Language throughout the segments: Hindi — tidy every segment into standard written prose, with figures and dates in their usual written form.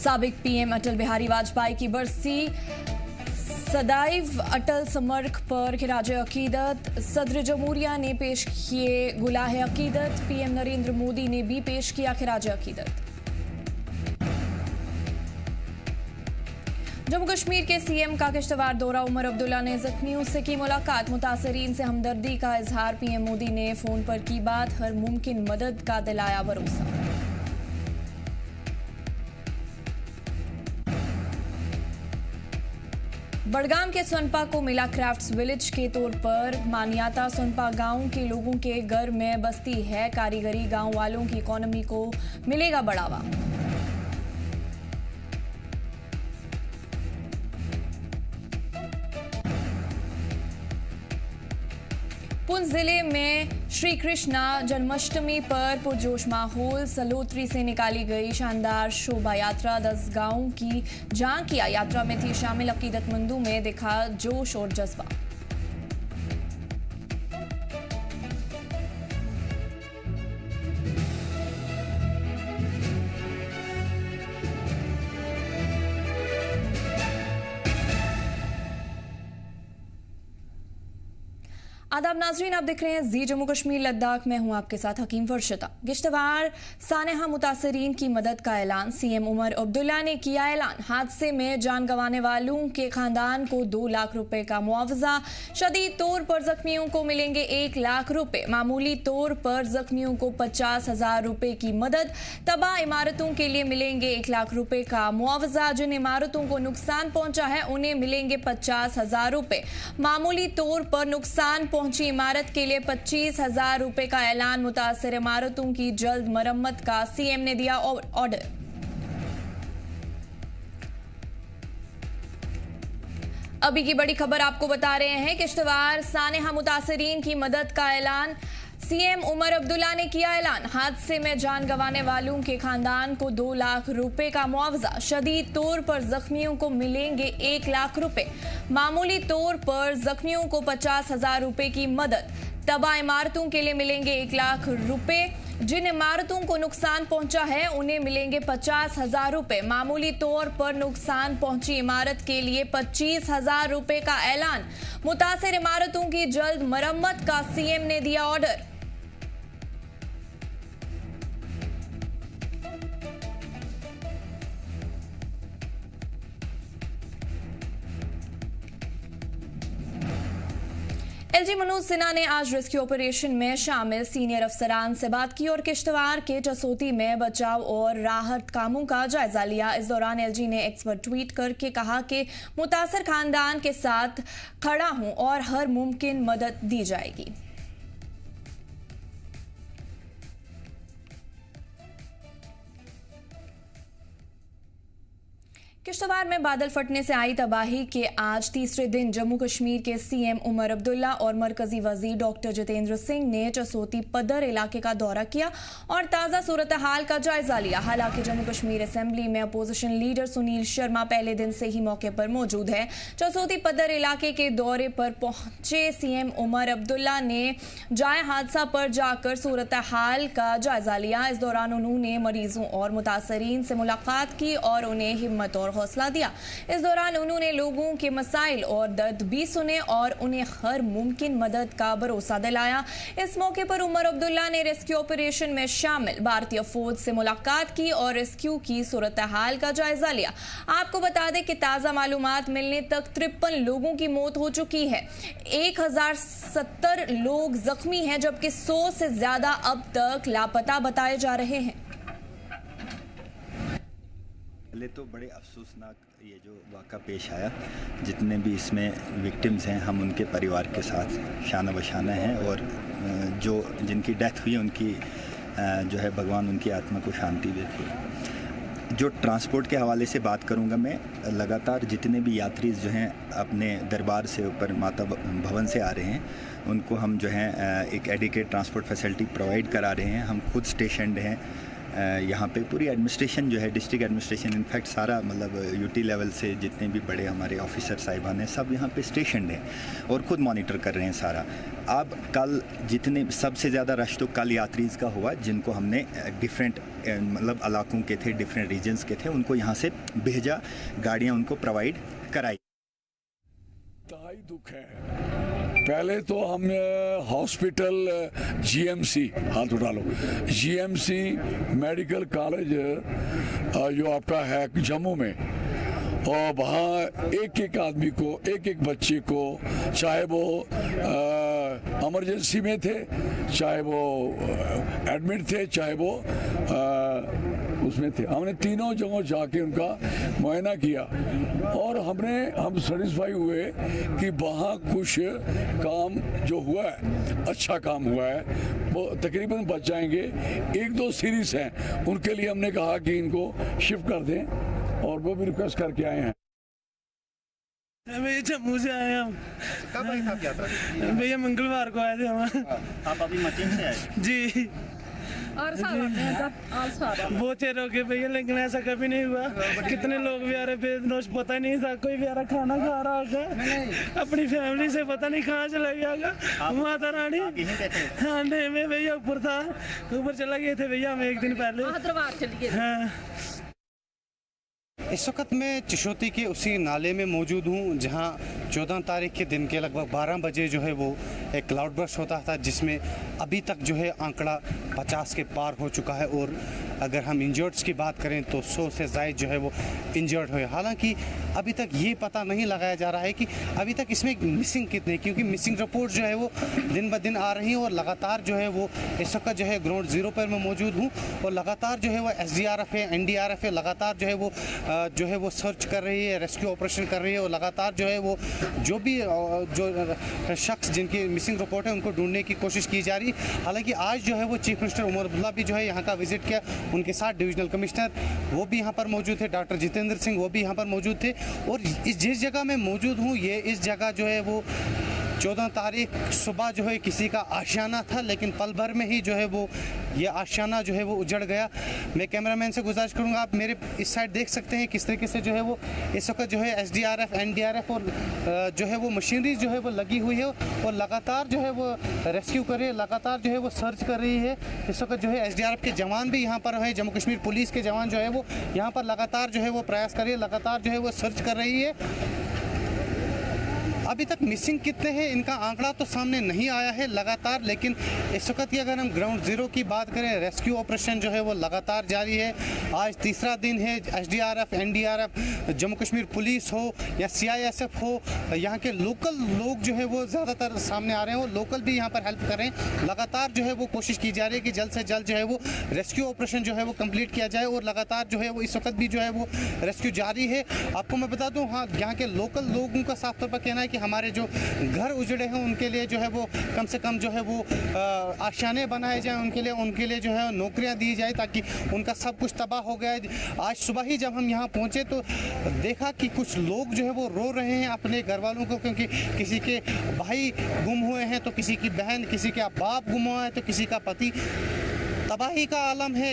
साबिक पीएम अटल बिहारी वाजपेयी की बरसी सदैव अटल समर्क पर खिराज अकीदत। सदर जमहूरिया ने पेश किए गुलाह अकीदत। पीएम नरेंद्र मोदी ने भी पेश किया खिराज अकीदत। जम्मू कश्मीर के सीएम का किश्तवाड़ दौरा। उमर अब्दुल्ला ने जख्मियों से की मुलाकात। मुतासरीन से हमदर्दी का इजहार। पीएम मोदी ने फोन पर की बात। हर मुमकिन मदद का दिलाया भरोसा। बड़गाम के सोनपा को मिला क्राफ्ट्स विलेज के तौर पर मान्यता। सोनपा गांव के लोगों के घर में बसती है कारीगरी। गांव वालों की इकोनॉमी को मिलेगा बढ़ावा। पुंछ जिले में श्री कृष्णा जन्माष्टमी पर पुरजोश माहौल। सलोत्री से निकाली गई शानदार शोभा यात्रा। 10 गांवों की झांकियां यात्रा में थी शामिल। अकीदतमंदों में दिखा जोश और जज्बा। आदाब नाजरीन, आप देख रहे हैं जी जम्मू कश्मीर लद्दाख। मैं हूं आपके साथ हकीम फरशता। किश्तवाड़ सानेहा मुतासरीन की मदद का ऐलान। सीएम उमर अब्दुल्ला ने किया ऐलान। हादसे में जान गंवाने वालों के खानदान को 2 लाख रुपए का मुआवजा। शदीद तौर पर जख्मियों को मिलेंगे 1 लाख रुपए। मामूली तौर पर जख्मियों को 50,000 रुपए की मदद। तबाह इमारतों के लिए मिलेंगे 1 लाख रुपए का मुआवजा। जिन इमारतों को नुकसान पहुंचा है उन्हें मिलेंगे 50,000 रुपए। मामूली तौर पर नुकसान पहुंची इमारत के लिए 25,000 रुपए का ऐलान। मुतासर इमारतों की जल्द मरम्मत का सीएम ने दिया ऑर्डर। अभी की बड़ी खबर आपको बता रहे हैं। किश्तवाड़ सानेहा मुतासरीन की मदद का ऐलान। सीएम उमर अब्दुल्ला ने किया ऐलान। हादसे में जान गंवाने वालों के खानदान को 2 लाख रुपए का मुआवजा। शदीद तौर पर जख्मियों को मिलेंगे 1 लाख रुपए। मामूली तौर पर जख्मियों को 50,000 रुपए की मदद। तबाह इमारतों के लिए मिलेंगे 1 लाख रुपए। जिन इमारतों को नुकसान पहुंचा है उन्हें मिलेंगे 50,000 रुपए। मामूली तौर पर नुकसान पहुंची इमारत के लिए 25,000 रुपए का ऐलान। मुतासिर इमारतों की जल्द मरम्मत का सीएम ने दिया ऑर्डर। एलजी मनोज सिन्हा ने आज रेस्क्यू ऑपरेशन में शामिल सीनियर अफसरान से बात की और किश्तवाड़ के जसोती में बचाव और राहत कामों का जायजा लिया। इस दौरान एलजी ने एक्स पर ट्वीट करके कहा कि मुतासर खानदान के साथ खड़ा हूं और हर मुमकिन मदद दी जाएगी। किश्तवाड़ में बादल फटने से आई तबाही के आज तीसरे दिन जम्मू कश्मीर के सीएम उमर अब्दुल्ला और मरकजी वजीर डॉक्टर जितेंद्र सिंह ने जसोती पद्दर इलाके का दौरा किया और ताज़ा सूरत हाल का जायजा लिया। हालांकि जम्मू कश्मीर असेंबली में अपोजिशन लीडर सुनील शर्मा पहले दिन से ही मौके पर मौजूद है। जसोती पद्दर इलाके के दौरे पर पहुंचे सीएम उमर अब्दुल्ला ने जाए हादसा पर जाकर सूरत हाल का जायजा लिया। इस दौरान उन्होंने मरीजों और मुतासरीन से मुलाकात की और उन्हें हिम्मत और हौसला दिया। इस दौरान उन्होंने लोगों के मसाइल और दर्द भी सुने और उन्हें हर मुमकिन मदद का भरोसा दिलाया। इस मौके पर उमर अब्दुल्ला ने रेस्क्यू ऑपरेशन में शामिल भारतीय फौज से मुलाकात की और रेस्क्यू की सूरत हाल का जायजा लिया। आपको बता दें कि ताज़ा मालूमात मिलने तक 53 लोगों की मौत हो चुकी है। 1070 लोग जख्मी हैं जबकि 100 से ज्यादा अब तक लापता बताए जा रहे हैं। पहले तो बड़े अफसोसनाक ये जो वाक़ा पेश आया, जितने भी इसमें विक्टिम्स हैं हम उनके परिवार के साथ शाना बशाना हैं और जो जिनकी डेथ हुई उनकी जो है भगवान उनकी आत्मा को शांति देते। जो ट्रांसपोर्ट के हवाले से बात करूंगा मैं, लगातार जितने भी यात्री जो हैं अपने दरबार से ऊपर माता भवन से आ रहे हैं उनको हम जो है एक एडिकेट ट्रांसपोर्ट फैसिलिटी प्रोवाइड करा रहे हैं। हम खुद स्टेशनड हैं यहाँ पे पूरी एडमिनिस्ट्रेशन जो है, डिस्ट्रिक्ट एडमिनिस्ट्रेशन, इनफैक्ट सारा मतलब यूटी लेवल से जितने भी बड़े हमारे ऑफिसर साहिबान हैं सब यहाँ पे स्टेशन हैं और ख़ुद मॉनिटर कर रहे हैं सारा। अब कल जितने सबसे ज़्यादा रश तो कल यात्रीज़ का हुआ, जिनको हमने डिफरेंट मतलब इलाकों के थे, डिफरेंट रीजन्स के थे, उनको यहाँ से भेजा, गाड़ियाँ उनको प्रोवाइड कराई। इंतहाई दुख है। पहले तो हम हॉस्पिटल जीएमसी, हाथ उठा लो, जीएमसी मेडिकल कॉलेज जो आपका है जम्मू में, और वहाँ एक एक आदमी को, एक एक बच्चे को, चाहे वो इमरजेंसी में थे, चाहे वो एडमिट थे, चाहे वो उसमें थे, हमने तीनों जगहों जाके उनका मुआयना किया और हम सेटिस्फाई हुए कि वहाँ कुछ काम जो हुआ है, अच्छा काम हुआ है, वो तकरीबन बच जाएंगे। एक दो सीरीज हैं, उनके लिए हमने कहा कि इनको शिफ्ट कर दें और वो भी रिक्वेस्ट करके आए हैं। भैया जम्मू से आए हम। कब आई था यात्रा? भैया मंगलवार को आए थे हम। आप अभी मतीन से आए? जी, और बहुत चेहरे हो गए भैया, लेकिन ऐसा कभी नहीं हुआ। कितने लोग भी आ रहे थे, नोश पता नहीं था, कोई भी आ रहा खाना खा रहा होगा अपनी फैमिली से, पता नहीं कहाँ चला गया माता रानी। हाँ नहीं, मैं भैया ऊपर था, ऊपर चला गए थे भैया हम एक दिन पहले। हाँ, इस वक्त मैं चिशोती के उसी नाले में मौजूद हूँ जहाँ 14 तारीख के दिन के लगभग 12 बजे जो है वो एक क्लाउड बर्स्ट होता था, जिसमें अभी तक जो है आंकड़ा 50 के पार हो चुका है और अगर हम इंजर्ड्स की बात करें तो 100 से ज़ायद जो है वो इंजर्ड हुए। हालांकि अभी तक ये पता नहीं लगाया जा रहा है कि अभी तक इसमें मिसिंग कितने, क्योंकि मिसिंग रिपोर्ट जो है वो दिन ब दिन आ रही हैं और लगातार जो है वो इस वक्त जो है ग्राउंड ज़ीरो पर मैं मौजूद हूँ और लगातार जो है वो SDRF है, NDRF है, लगातार जो है वो सर्च कर रही है, रेस्क्यू ऑपरेशन कर रही है और लगातार जो है वो जो भी जो शख्स जिनकी मिसिंग रिपोर्ट है उनको ढूंढने की कोशिश की जा रही है। हालांकि आज जो है वो चीफ मिनिस्टर उमर अब्दुल्ला भी जो है यहाँ का विजिट किया, उनके साथ डिविजनल कमिश्नर वो भी यहाँ पर मौजूद थे, डॉक्टर जितेंद्र सिंह वो भी यहाँ पर मौजूद थे। और जिस जगह मैं मौजूद हूँ, ये इस जगह जो है वो 14 तारीख सुबह जो है किसी का आशियाना था, लेकिन पल भर में ही जो है वो ये आशियाना जो है वो उजड़ गया। मैं कैमरामैन से गुजारिश करूंगा, आप मेरे इस साइड देख सकते हैं किस तरीके से जो है वो इस वक्त जो है SDRF, NDRF और जो है वो मशीनरी जो है वो लगी हुई है और लगातार जो है वो रेस्क्यू कर रही है, लगातार जो है वो सर्च कर रही है। इस वक्त जो है SDRF के जवान भी यहाँ पर है, जम्मू कश्मीर पुलिस के जवान जो है वो यहाँ पर लगातार जो है वो प्रयास कर रही है, लगातार जो है वो सर्च कर रही है। अभी तक मिसिंग कितने हैं इनका आंकड़ा तो सामने नहीं आया है लगातार, लेकिन इस वक्त की अगर हम ग्राउंड ज़ीरो की बात करें, रेस्क्यू ऑपरेशन जो है वो लगातार जारी है। आज तीसरा दिन है। SDRF, NDRF, Jammu Kashmir police हो या CISF हो, यहाँ के लोकल लोग जो है वो ज़्यादातर सामने आ रहे हैं और लोकल भी यहाँ पर हेल्प कर रहे हैं। लगातार जो है वो कोशिश की जा रही है कि जल्द से जल्द जो है वो रेस्क्यू ऑपरेशन जो है वो कंप्लीट किया जाए और लगातार जो है वो इस वक्त भी जो है वो रेस्क्यू जारी है। आपको मैं बता दूँ, हाँ, यहाँ के लोकल लोगों का साफ तौर पर कहना है कि हमारे जो घर उजड़े हैं उनके लिए जो है वो कम से कम जो है वो आशियाने बनाए जाएं, उनके लिए जो है नौकरियां दी जाए, ताकि उनका सब कुछ तबाह हो गया है। आज सुबह ही जब हम यहाँ पहुँचे तो देखा कि कुछ लोग जो है वो रो रहे हैं अपने घर वालों को, क्योंकि किसी के भाई गुम हुए हैं तो किसी की बहन, किसी का बाप गुम हुआ है तो किसी का पति। तबाही का आलम है।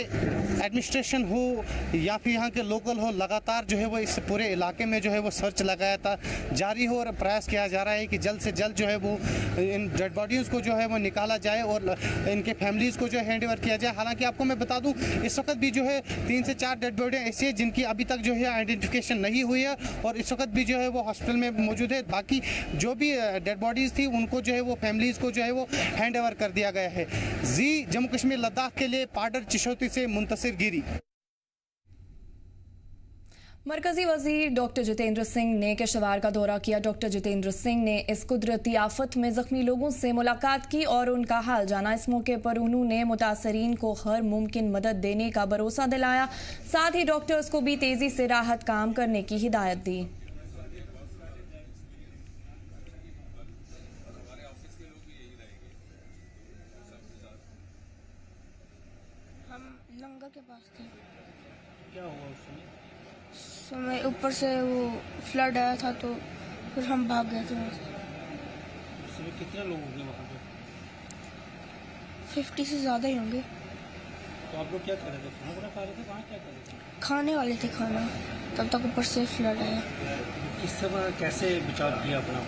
एडमिनिस्ट्रेशन हो या फिर यहाँ के लोकल हो, लगातार जो है वो इस पूरे इलाके में जो है वो सर्च लगाया था जारी हो और प्रयास किया जा रहा है कि जल्द से जल्द जो है वो इन डेड बॉडीज़ को जो है वो निकाला जाए और इनके फैमिलीज़ को जो है हैंड ओवर किया जाए। हालांकि आपको मैं बता दूं, इस वक्त भी जो है 3 से 4 डेड बॉडियाँ ऐसी है जिनकी अभी तक जो है आइडेंटिफिकेशन नहीं हुई है और इस वक्त भी जो है वो हॉस्पिटल में मौजूद है। बाकी जो भी डेड बॉडीज़ थी उनको जो है वो फैमिलीज़ को जो है वो हैंड ओवर कर दिया गया है। जी जम्मू कश्मीर लद्दाख के लिए पाडर चिशोती से मुंतसिर गिरी। मरकजी वजीर डॉक्टर जितेंद्र सिंह ने किश्तवाड़ का दौरा किया। डॉक्टर जितेंद्र सिंह ने इस कुदरती आफत में जख्मी लोगों से मुलाकात की और उनका हाल जाना। इस मौके पर उन्होंने मुतासरीन को हर मुमकिन मदद देने का भरोसा दिलाया। साथ ही डॉक्टर्स को भी तेजी से राहत काम करने की हिदायत दी। हम लंगर के पास थे। क्या हुआ उस समय ऊपर से वो फ्लड आया था तो फिर हम भाग गए थे वहाँ से। कितने लोग होंगे वहाँ पे? 50 से ज़्यादा ही होंगे। तो आप लोग क्या कर रहे थे, खाना वाना खा रहे थे, वहाँ क्या कर रहे थे? खाने वाले थे खाना, तब तक ऊपर से फ्लड आया। इस समय कैसे बचाव किया अपना?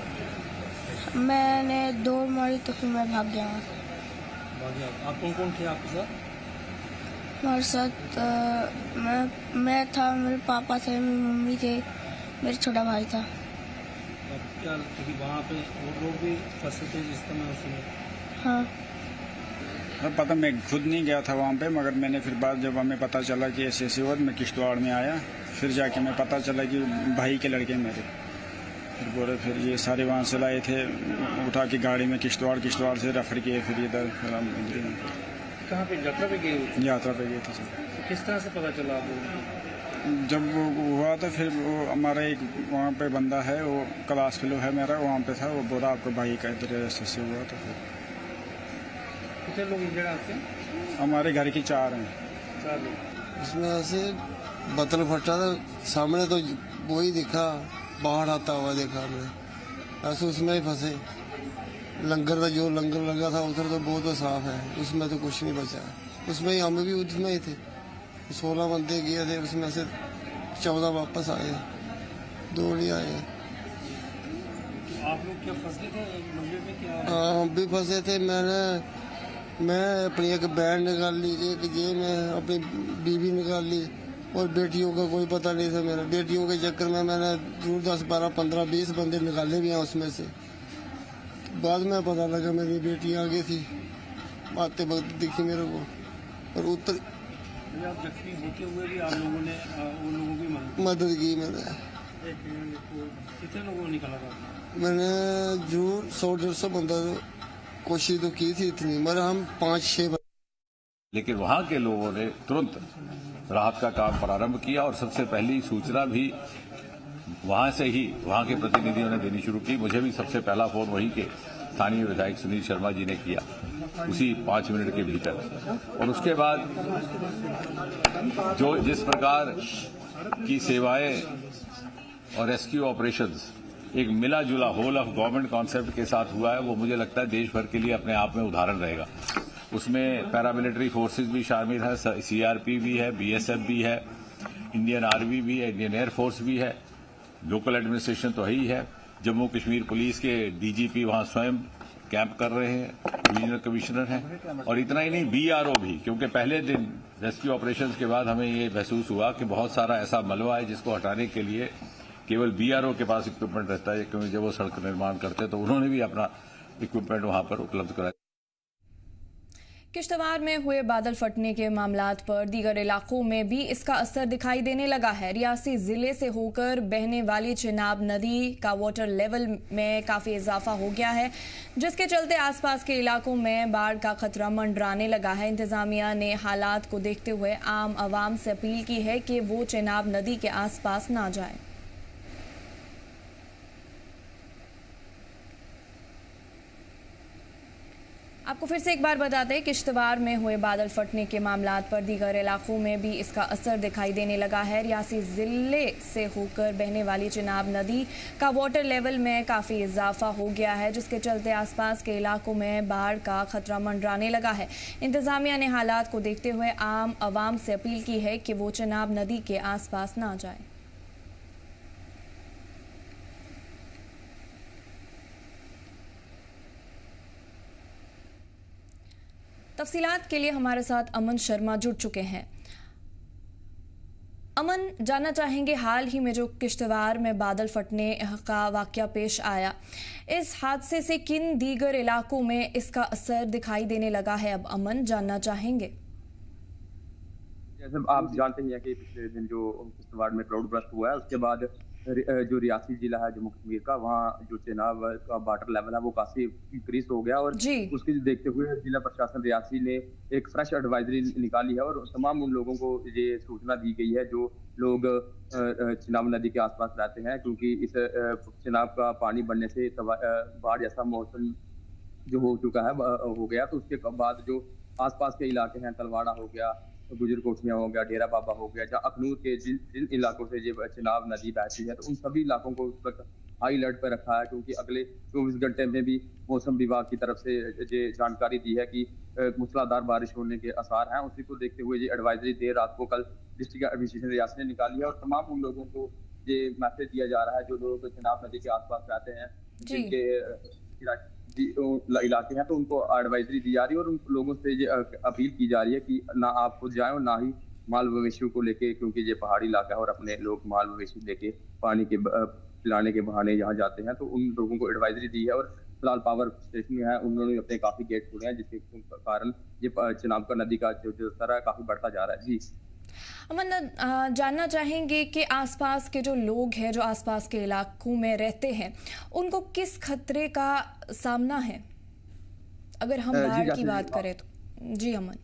मैंने दौड़ मारी तो फिर मैं भाग गया वहाँ से। भाग गया। आप कौन कौन थे आपके साथ? हमारे साथ मैं था, मेरे पापा थे, मेरी मम्मी थे, मेरा छोटा भाई था। अब क्या, क्योंकि वहाँ पे और लोग भी फंसे थे जिस समय उसमें? हाँ, पता मैं खुद नहीं गया था वहाँ पे, मगर मैंने फिर बाद जब हमें पता चला कि ऐसे ऐसे हुआ, मैं किश्तवाड़ में आया, फिर जाके मैं पता चला कि भाई के लड़के मेरे, फिर बोले, फिर ये सारे वहाँ से लाए थे, उठा के गाड़ी में किश्तवाड़ से रेफर किए, फिर इधर कहाँ पे यात्रा पे गए? यात्रा पे गए थे सर। तो किस तरह से पता चला आपको? जब वो हुआ तो फिर वो हमारा एक वहाँ पे बंदा है, वो क्लास फेलो है मेरा, वहाँ पे था, वो बोला आपको भाई का इधर ऐसे से हुआ। तो फिर कितने लोग इंजर्ड आपके? हमारे घर की 4 हैं। 4 लोग। इसमें ऐसे बतल फटा था सामने, तो वही दिखा, बाहर आता हुआ देखा हमने, ऐसे उसमें ही फंसे। लंगर का जो लंगर लगा था उधर तो बहुत साफ है, उसमें तो कुछ नहीं बचा। उसमें ही हम भी उसमें ही थे, 16 बंदे गए थे, उसमें से 14 वापस आए, 2 नहीं आए। आप लोग क्या फंसे थे लंबे में क्या? हाँ, हम भी फंसे थे। मैं अपनी एक बैंड निकाल ली, एक जेब में अपनी बीवी निकाल ली, और बेटियों का कोई पता नहीं था मेरा। बेटियों के चक्कर में मैंने 10, 12, 15, 20 बंदे निकाले भी हैं उसमें से। बाद में पता लगा मेरी बेटी आगे थी, आते वक्त दिखी मेरे को, और उत्तर आप जख्मी होते हुए भी आप लोगों ने उन लोगों की मदद की मैंने। कितने लोगों ने निकाला था? मैंने जरूर 100-150 बंदा कोशिश तो की थी इतनी, मगर हम 5-6। लेकिन वहाँ के लोगों ने तुरंत राहत का काम प्रारंभ किया, और सबसे पहली सूचना भी वहाँ से ही वहाँ के प्रतिनिधियों ने देनी शुरू की। मुझे भी सबसे पहला फोन वहीं के स्थानीय विधायक सुनील शर्मा जी ने किया, उसी 5 मिनट के भीतर। और उसके बाद जो जिस प्रकार की सेवाएं और रेस्क्यू ऑपरेशंस एक मिला जुला होल ऑफ गवर्नमेंट कॉन्सेप्ट के साथ हुआ है, वो मुझे लगता है देश भर के लिए अपने आप में उदाहरण रहेगा। उसमें पैरामिलिट्री फोर्सेस भी शामिल है, सीआरपी भी है, बीएसएफ भी है, इंडियन आर्मी भी है, इंडियन एयरफोर्स भी है, लोकल एडमिनिस्ट्रेशन तो है ही है, जम्मू कश्मीर पुलिस के डीजीपी वहां स्वयं कैंप कर रहे हैं, डिवीजनल कमिश्नर हैं, और इतना ही नहीं, बीआरओ भी, क्योंकि पहले दिन रेस्क्यू ऑपरेशंस के बाद हमें ये महसूस हुआ कि बहुत सारा ऐसा मलबा है जिसको हटाने के लिए केवल बीआरओ के पास इक्विपमेंट रहता है, क्योंकि जब वो सड़क निर्माण करते हैं तो उन्होंने भी अपना इक्विपमेंट वहां पर उपलब्ध कराया। किश्तवाड़ में हुए बादल फटने के मामलात पर दीगर इलाकों में भी इसका असर दिखाई देने लगा है। रियासी जिले से होकर बहने वाली चिनाब नदी का वाटर लेवल में काफ़ी इजाफा हो गया है, जिसके चलते आसपास के इलाकों में बाढ़ का खतरा मंडराने लगा है। इंतजामिया ने हालात को देखते हुए आम आवाम से अपील की है कि वो चिनाब नदी के आसपास ना जाए। आपको फिर से एक बार बताते हैं, किश्तवाड़ में हुए बादल फटने के मामलात पर दीगर इलाकों में भी इसका असर दिखाई देने लगा है। रियासी ज़िले से होकर बहने वाली चिनाब नदी का वाटर लेवल में काफ़ी इजाफा हो गया है, जिसके चलते आसपास के इलाकों में बाढ़ का खतरा मंडराने लगा है। इंतज़ामिया ने हालात को देखते हुए आम आवाम से अपील की है कि वो चिनाब नदी के आसपास ना जाए। तफसीलात के लिए हमारे साथ अमन शर्मा जुड़ चुके हैं। अमन, जानना चाहेंगे हाल ही में जो किश्तवाड़ में बादल फटने का वाकया पेश आया, इस हादसे से किन दीगर इलाकों में इसका असर दिखाई देने लगा है? अब अमन, जानना चाहेंगे। जैसे आप जानते हैं कि पिछले दिन जो किश्तवाड़ में क्लाउड बर्स्ट हुआ है, उसके बाद जो रियासी जिला है जम्मू कश्मीर का, वहाँ जो चिनाब का वाटर लेवल है वो काफी इंक्रीज हो गया, और उसके देखते हुए जिला प्रशासन रियासी ने एक फ्रेश एडवाइजरी निकाली है, और तमाम उन लोगों को ये सूचना दी गई है जो लोग चिनाब नदी के आसपास रहते हैं, क्योंकि इस चिनाब का पानी बढ़ने से बाढ़ जैसा मौसम जो हो चुका है हो गया। तो उसके बाद जो आसपास के इलाके हैं, तलवाड़ा हो गया, गुजर कोठियाँ हो गया, डेरा बाबा हो गया, जहाँ अखनूर के जिन इलाकों से ये चिनाब नदी बहती है, तो उन सभी इलाकों को उस वक्त हाई अलर्ट पर रखा है, क्योंकि अगले 24 घंटे में भी मौसम विभाग की तरफ से ये जानकारी दी है कि मूसलाधार बारिश होने के आसार हैं। उसी को देखते हुए ये एडवाइजरी देर रात को कल डिस्ट्रिक्ट एडमिनिस्ट्रेशन रियासत ने निकाली है और तमाम उन लोगों को ये मैसेज दिया जा रहा है जो लोग चिनाब नदी के आसपास रहते हैं, जिनके इलाके हैं, तो उनको एडवाइजरी दी जा रही है और उन लोगों से ये अपील की जा रही है कि ना आप खुद जाएं और ना ही माल मवेशियों को लेके, क्योंकि ये पहाड़ी इलाका है और अपने लोग माल मवेशी लेके पानी के पिलाने के बहाने यहाँ जाते हैं, तो उन लोगों को एडवाइजरी दी है। और फिलहाल पावर स्टेशन है उन्होंने अपने काफी गेट खोले हैं, जिसके कारण ये चिनाब का नदी का जो स्तर है काफी बढ़ता जा रहा है। जी अमन, जानना चाहेंगे कि आसपास के जो लोग हैं, जो आसपास के इलाकों में रहते हैं, उनको किस खतरे का सामना है अगर हम बाढ़ की बात करें तो? जी अमन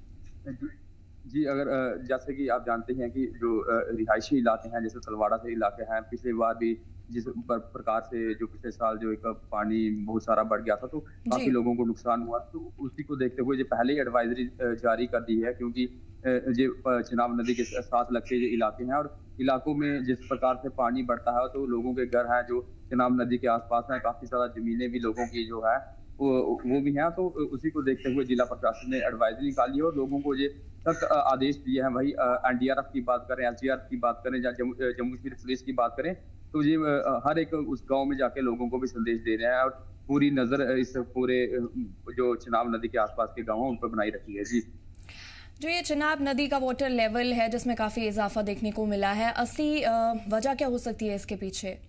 जी, अगर जैसे कि आप जानते हैं कि जो रिहायशी इलाके हैं, जैसे तलवाड़ा से इलाके हैं, पिछले बार भी जिस प्रकार से जो पिछले साल जो एक पानी बहुत सारा बढ़ गया था तो काफी लोगों को नुकसान हुआ, तो उसी को देखते हुए जो पहले ही एडवाइजरी जारी कर दी है, क्योंकि ये चिनाब नदी के साथ लगते ये इलाके हैं और इलाकों में जिस प्रकार से पानी बढ़ता है तो लोगों के घर हैं जो चिनाब नदी के आसपास हैं, काफी ज्यादा जमीनें भी लोगों की जो है वो भी हैं, तो उसी को देखते हुए जिला प्रशासन ने एडवाइजरी निकाली है और लोगों को ये सख्त आदेश दिए हैं। वही एनडीआरएफ की बात करें, एसडीआरएफ की बात करें, या जम्मू कश्मीर पुलिस की बात करें, तो ये हर एक उस गांव में जाके लोगों को भी संदेश दे रहे हैं और पूरी नजर इस पूरे जो चिनाब नदी के आसपास के गाँव हैं उन पर बनाई रखी है। जी, जो ये चिनाब नदी का वाटर लेवल है जिसमें काफी इजाफा देखने को मिला है, असली वजह क्या हो सकती है इसके पीछे?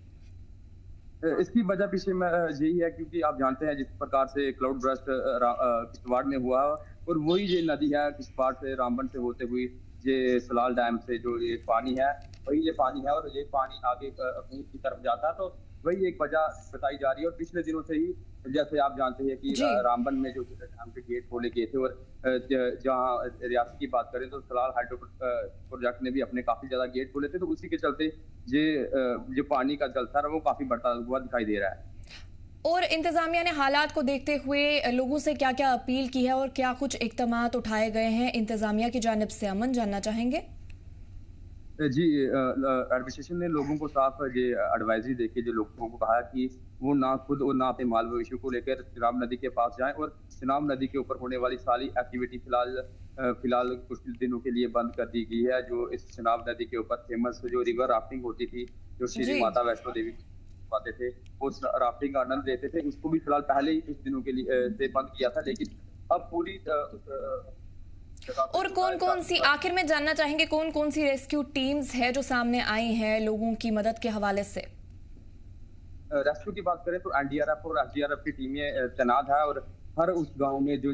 इसकी वजह पीछे में यही है क्योंकि आप जानते हैं जिस प्रकार से क्लाउड बर्स्ट किश्तवाड़ में हुआ और वही ये नदी है किश्तवाड़ से रामबन से होते हुए ये सलाल डैम से जो ये पानी है वही ये पानी है और ये पानी आगे अखनूर की तरफ जाता है, तो वही एक वजह बताई जा रही है। और पिछले दिनों से ही जैसे आप जानते हैं कि रामबन में जो डैम के गेट खोले गए थे और जहाँ रियासत की बात करें तो सलाल हाइड्रो प्रोजेक्ट ने भी अपने काफी ज्यादा गेट खोले थे, तो उसी के चलते ये पानी का जलस्तर है वो काफी बढ़ता हुआ दिखाई दे रहा है। और इंतजामिया ने हालात को देखते हुए लोगों से क्या क्या अपील की है और क्या कुछ इक़दामात उठाए गए हैं इंतजामिया की जानिब से? अमन, जानना चाहेंगे। जी, एडमिनिस्ट्रेशन ने लोगों को साफ ये एडवाइजरी देके जो लोगों को कहा कि वो ना खुद और ना अपने माल मवेशियों को लेकर चिनाब नदी के पास जाएं और चिनाब नदी के ऊपर होने वाली सारी एक्टिविटी फिलहाल कुछ दिनों के लिए बंद कर दी गई है। जो इस चिनाब नदी के ऊपर फेमस जो रिवर राफ्टिंग होती थी, जो श्री माता वैष्णो देवी आते थे, उस राफ्टिंग का आनंद लेते थे, उसको भी फिलहाल पहले ही कुछ दिनों के लिए से बंद किया था, लेकिन अब पूरी और कौन सी, आखिर में जानना चाहेंगे कौन कौन सी रेस्क्यू टीम्स है जो सामने आई हैं लोगों की मदद के हवाले से? रेस्क्यू की बात करें तो एनडीआरएफ और एसडीआरएफ की टीमें तैनात है और हर उस गांव में जो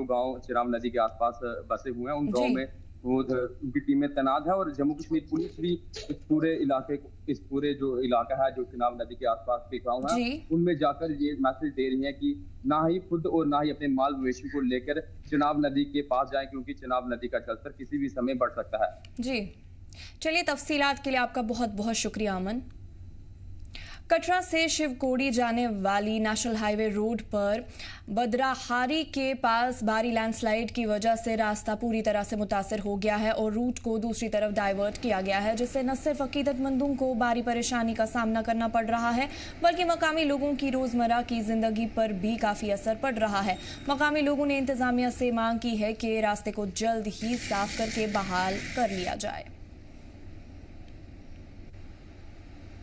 गांव चिनाब नदी के आसपास बसे हुए हैं उन गांव में वो उनकी टीमें तैनात है और जम्मू कश्मीर पुलिस भी इस पूरे जो इलाका है जो चिनाब नदी के आसपास के गाँव है उनमें जाकर ये मैसेज दे रही है कि ना ही खुद और ना ही अपने माल मवेशी को लेकर चिनाब नदी के पास जाएं, क्योंकि चिनाब नदी का जलस्तर किसी भी समय बढ़ सकता है। जी, चलिए, तफसीलात के लिए आपका बहुत बहुत शुक्रिया अमन। कटरा से शिवकोड़ी जाने वाली नेशनल हाईवे रोड पर बदराहारी के पास भारी लैंडस्लाइड की वजह से रास्ता पूरी तरह से मुतासर हो गया है और रूट को दूसरी तरफ डाइवर्ट किया गया है, जिससे न सिर्फ अकीदतमंदों को भारी परेशानी का सामना करना पड़ रहा है बल्कि मकामी लोगों की रोजमर्रा की जिंदगी पर भी काफी असर पड़ रहा है। मकामी लोगों ने इंतजामिया से मांग की है कि रास्ते को जल्द ही साफ करके बहाल कर लिया जाए।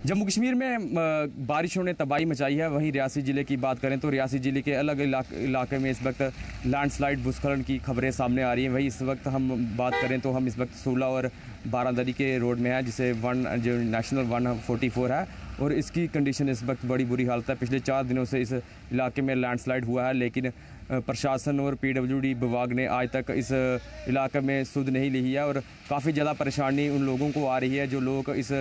जम्मू कश्मीर में बारिशों ने तबाही मचाई है। वहीं रियासी ज़िले की बात करें तो रियासी ज़िले के अलग इलाके में इस वक्त लैंडस्लाइड भूस्खलन की खबरें सामने आ रही हैं। वहीं इस वक्त हम बात करें तो हम इस वक्त सूला और बारादरी के रोड में हैं, जिसे जो नेशनल 144 है और इसकी कंडीशन इस वक्त बड़ी बुरी हालत है। पिछले 4 दिनों से इस इलाके में लैंडस्लाइड हुआ है, लेकिन प्रशासन और पीडब्ल्यूडी विभाग ने आज तक इस इलाके में सुध नहीं ली है और काफ़ी ज़्यादा परेशानी उन लोगों को आ रही है जो लोग इस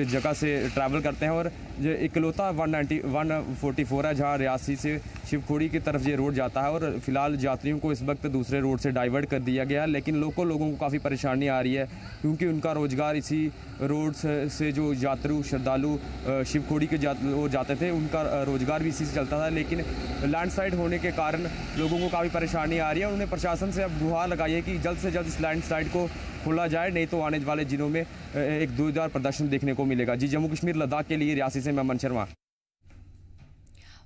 जगह से ट्रैवल करते हैं। और ये इकलौता 144 है जहां रियासी से शिवखोड़ी की तरफ ये रोड जाता है और फिलहाल यात्रियों को इस वक्त दूसरे रोड से डाइवर्ट कर दिया गया है, लेकिन लोगों को काफ़ी परेशानी आ रही है। है, क्योंकि उनका रोज़गार इसी रोड से जो यात्रु श्रद्धालु शिवखोड़ी के जाते थे, उनका रोज़गार भी इसी से चलता था। लेकिन लैंडस्लाइड होने के कारण लोगों को काफ़ी परेशानी आ रही है। उन्हें प्रशासन से अब गुहार लगाई है कि जल्द से जल्द इस लैंडस्लाइड को खोला जाए, नहीं तो आने वाले दिनों में एक जोरदार प्रदर्शन देखने को मिलेगा। जी, जम्मू कश्मीर लद्दाख के लिए रियासी से मैं अमन शर्मा।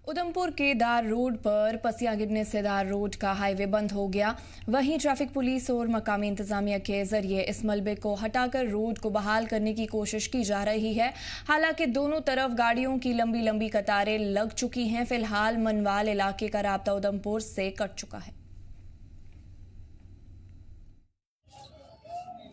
उधमपुर के दार रोड पर पसिया गिरने से दार रोड का हाईवे बंद हो गया। वहीं ट्रैफिक पुलिस और मकामी इंतजामिया के जरिए इस मलबे को हटाकर रोड को बहाल करने की कोशिश की जा रही है। हालांकि दोनों तरफ गाड़ियों की लंबी लंबी कतारें लग चुकी हैं। फिलहाल मनवाल इलाके का राब्ता उधमपुर से कट चुका है।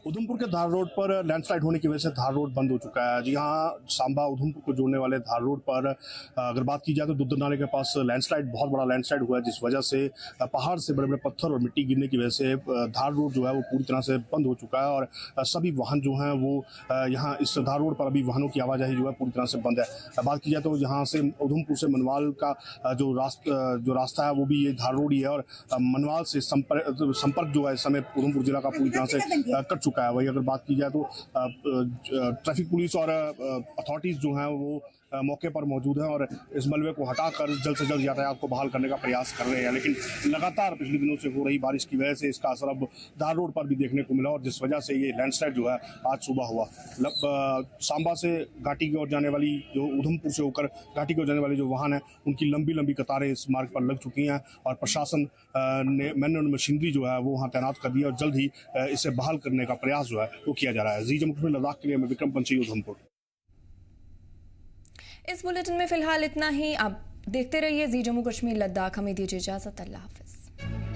उधमपुर के धार रोड पर लैंडस्लाइड होने की वजह से धार रोड बंद हो चुका है। जी हाँ, सांबा उधमपुर को जोड़ने वाले धार रोड पर अगर बात की जाए तो दुद्ध नाले के पास लैंडस्लाइड, बहुत बड़ा लैंडस्लाइड हुआ है, जिस वजह से पहाड़ से बड़े बड़े पत्थर और मिट्टी गिरने की वजह से धार रोड जो है वो पूरी तरह से बंद हो चुका है। और सभी वाहन जो हैं वो यहाँ इस धार रोड पर अभी वाहनों की आवाजाही जो है पूरी तरह से बंद है। बात की जाए तो यहाँ से उधमपुर से मनवाल का जो रास्ता है वो भी ये धार रोड ही है। और मनवाल से संपर्क जो है इस समय उधमपुर जिला का पूरी तरह से कट चुका है। वही अगर बात की जाए तो ट्रैफिक पुलिस और अथॉरिटीज जो हैं वो मौके पर मौजूद हैं और इस मलबे को हटाकर जल्द से जल्द यातायात को बहाल करने का प्रयास कर रहे हैं। लेकिन लगातार पिछले दिनों से हो रही बारिश की वजह से इसका असर अब धार रोड पर भी देखने को मिला और जिस वजह से ये लैंडस्लाइड जो है आज सुबह हुआ। सांबा से घाटी की ओर जाने वाली, जो उधमपुर से होकर घाटी की ओर जाने वाले जो वाहन है, उनकी लंबी लंबी कतारें इस मार्ग पर लग चुकी हैं और प्रशासन ने मैनुअल मशीनरी जो है वो वहाँ तैनात कर दी है और जल्द ही इसे बहाल करने का प्रयास जो है वो किया जा रहा है। जी जम्मू कश्मीर लद्दाख के लिए मैं विक्रम पंची, उधमपुर। इस बुलेटिन में फिलहाल इतना ही। आप देखते रहिए जी जम्मू कश्मीर लद्दाख। हमें दीजिए इजाजत। अल्लाह हाफिज।